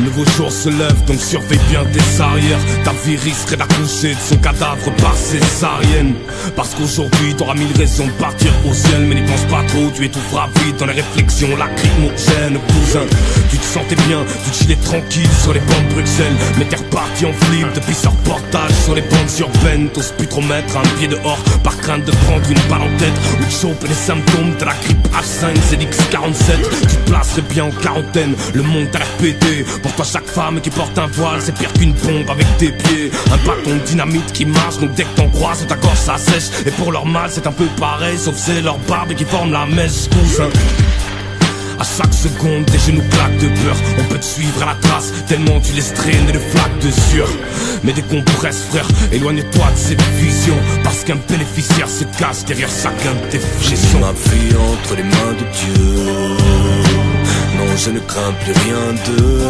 nouveau jour se lève, donc surveille bien tes arrières. Ta vie risquerait d'accoucher de son cadavre par césarienne. Parce qu'aujourd'hui t'auras mille raisons de partir au ciel, mais n'y pense pas trop, tu étoufferas vite dans les réflexions lacrymogènes. Cousin, tu te sentais bien, tu chillais tranquille sur les bancs de Bruxelles, mais t'es reparti en flip depuis ce reportage sur les bandes urbaines. T'oses plus trop mettre un pied dehors par crainte de prendre une balle en tête ou de choper les symptômes de la grippe H5ZX47. Tu te placerais bien en quarantaine, le monde t'a l'air pété. Pour toi chaque femme qui porte un voile c'est pire qu'une bombe avec tes pieds. Un bâton de dynamite qui marche, donc dès que t'en croises ta gorge ça sèche. Et pour leur mal c'est un peu pareil, sauf c'est leur barbe qui forme la mèche. Cousin, à chaque seconde tes genoux claquent de peur. On peut te suivre à la trace tellement tu laisses traîner de flaques de sueur. Mais décompresse frère, éloigne-toi de cette vision, parce qu'un bénéficiaire se cache derrière chacun de tes frissons. Ma vie entre les mains de Dieu, non je ne crains plus rien d'eux.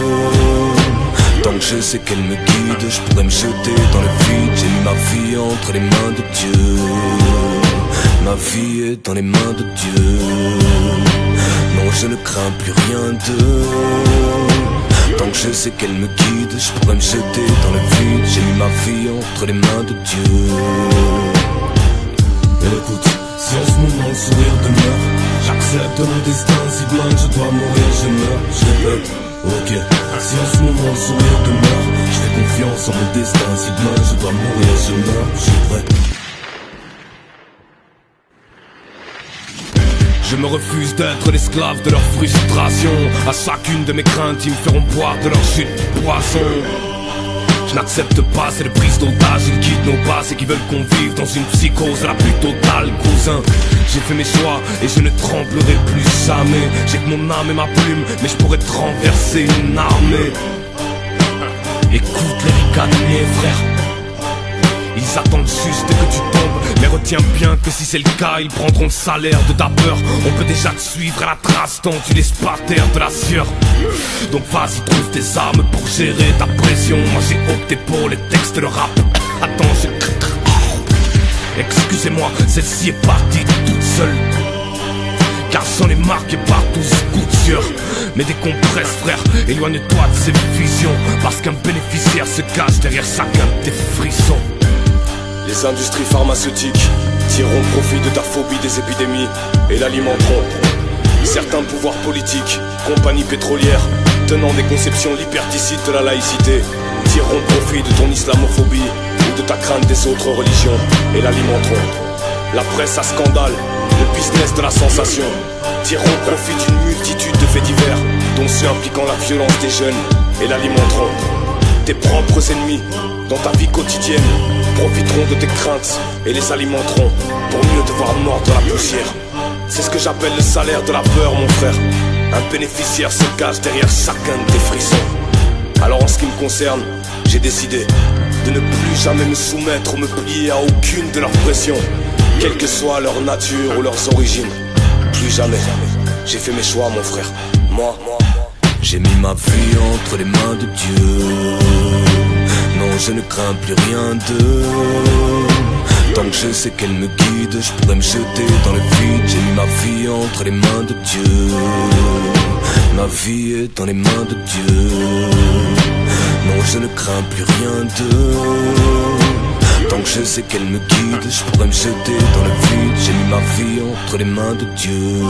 Tant que je sais qu'elle me guide, je pourrais me jeter dans le vide. J'ai mis ma vie entre les mains de Dieu, ma vie est dans les mains de Dieu. Non je ne crains plus rien d'eux. Tant que je sais qu'elle me guide, je pourrais me jeter dans le vide. J'ai mis ma vie entre les mains de Dieu. Écoute, si en ce moment le sourire demeure, j'accepte mon destin, si demain je dois mourir je meurs. Je répète, ok. Si en ce moment le sourire demeure, je fais confiance en mon destin, si demain je dois mourir je meurs. Je suis prêt. Je me refuse d'être l'esclave de leur frustration. À chacune de mes craintes, ils me feront boire de leur chute de poisson. Je n'accepte pas ces prises d'otages, ils quittent nos bases et qui veulent qu'on vive dans une psychose à la plus totale. Cousin, j'ai fait mes choix et je ne tremblerai plus jamais. J'ai que mon âme et ma plume, mais je pourrais te renverser une armée. Écoute les ricaners frère, ils attendent juste que tu tombes, mais retiens bien que si c'est le cas, ils prendront le salaire de ta peur. On peut déjà te suivre à la trace tant tu laisses par terre de la sueur. Donc vas-y, trouve tes armes pour gérer ta pression. Moi j'ai opté pour les textes de le rap. Attends, excusez-moi, celle-ci est partie toute seule, car j'en ai marqué partout ce coup de sueur. Mais décompresse frère, éloigne-toi de ces visions, parce qu'un bénéficiaire se cache derrière chacun de tes frissons. Les industries pharmaceutiques tireront profit de ta phobie des épidémies et l'alimenteront. Certains pouvoirs politiques, compagnies pétrolières, tenant des conceptions liberticides de la laïcité, tireront profit de ton islamophobie ou de ta crainte des autres religions et l'alimenteront. La presse à scandale, le business de la sensation, tireront profit d'une multitude de faits divers, dont ceux impliquant la violence des jeunes, et l'alimenteront. Tes propres ennemis, dans ta vie quotidienne, profiteront de tes craintes et les alimenteront pour mieux te voir mort dans la poussière. C'est ce que j'appelle le salaire de la peur, mon frère. Un bénéficiaire se cache derrière chacun de tes frissons. Alors en ce qui me concerne, j'ai décidé de ne plus jamais me soumettre ou me plier à aucune de leurs pressions, quelle que soit leur nature ou leurs origines. Plus jamais. J'ai fait mes choix, mon frère. Moi. J'ai mis ma vie entre les mains de Dieu. Non, je ne crains plus rien d'eux. Tant que je sais qu'elle me guide, je pourrais me jeter dans le vide. J'ai mis ma vie entre les mains de Dieu. Ma vie est dans les mains de Dieu. Non, je ne crains plus rien d'eux. Tant que je sais qu'elle me guide, je pourrais me jeter dans le vide. J'ai mis ma vie entre les mains de Dieu.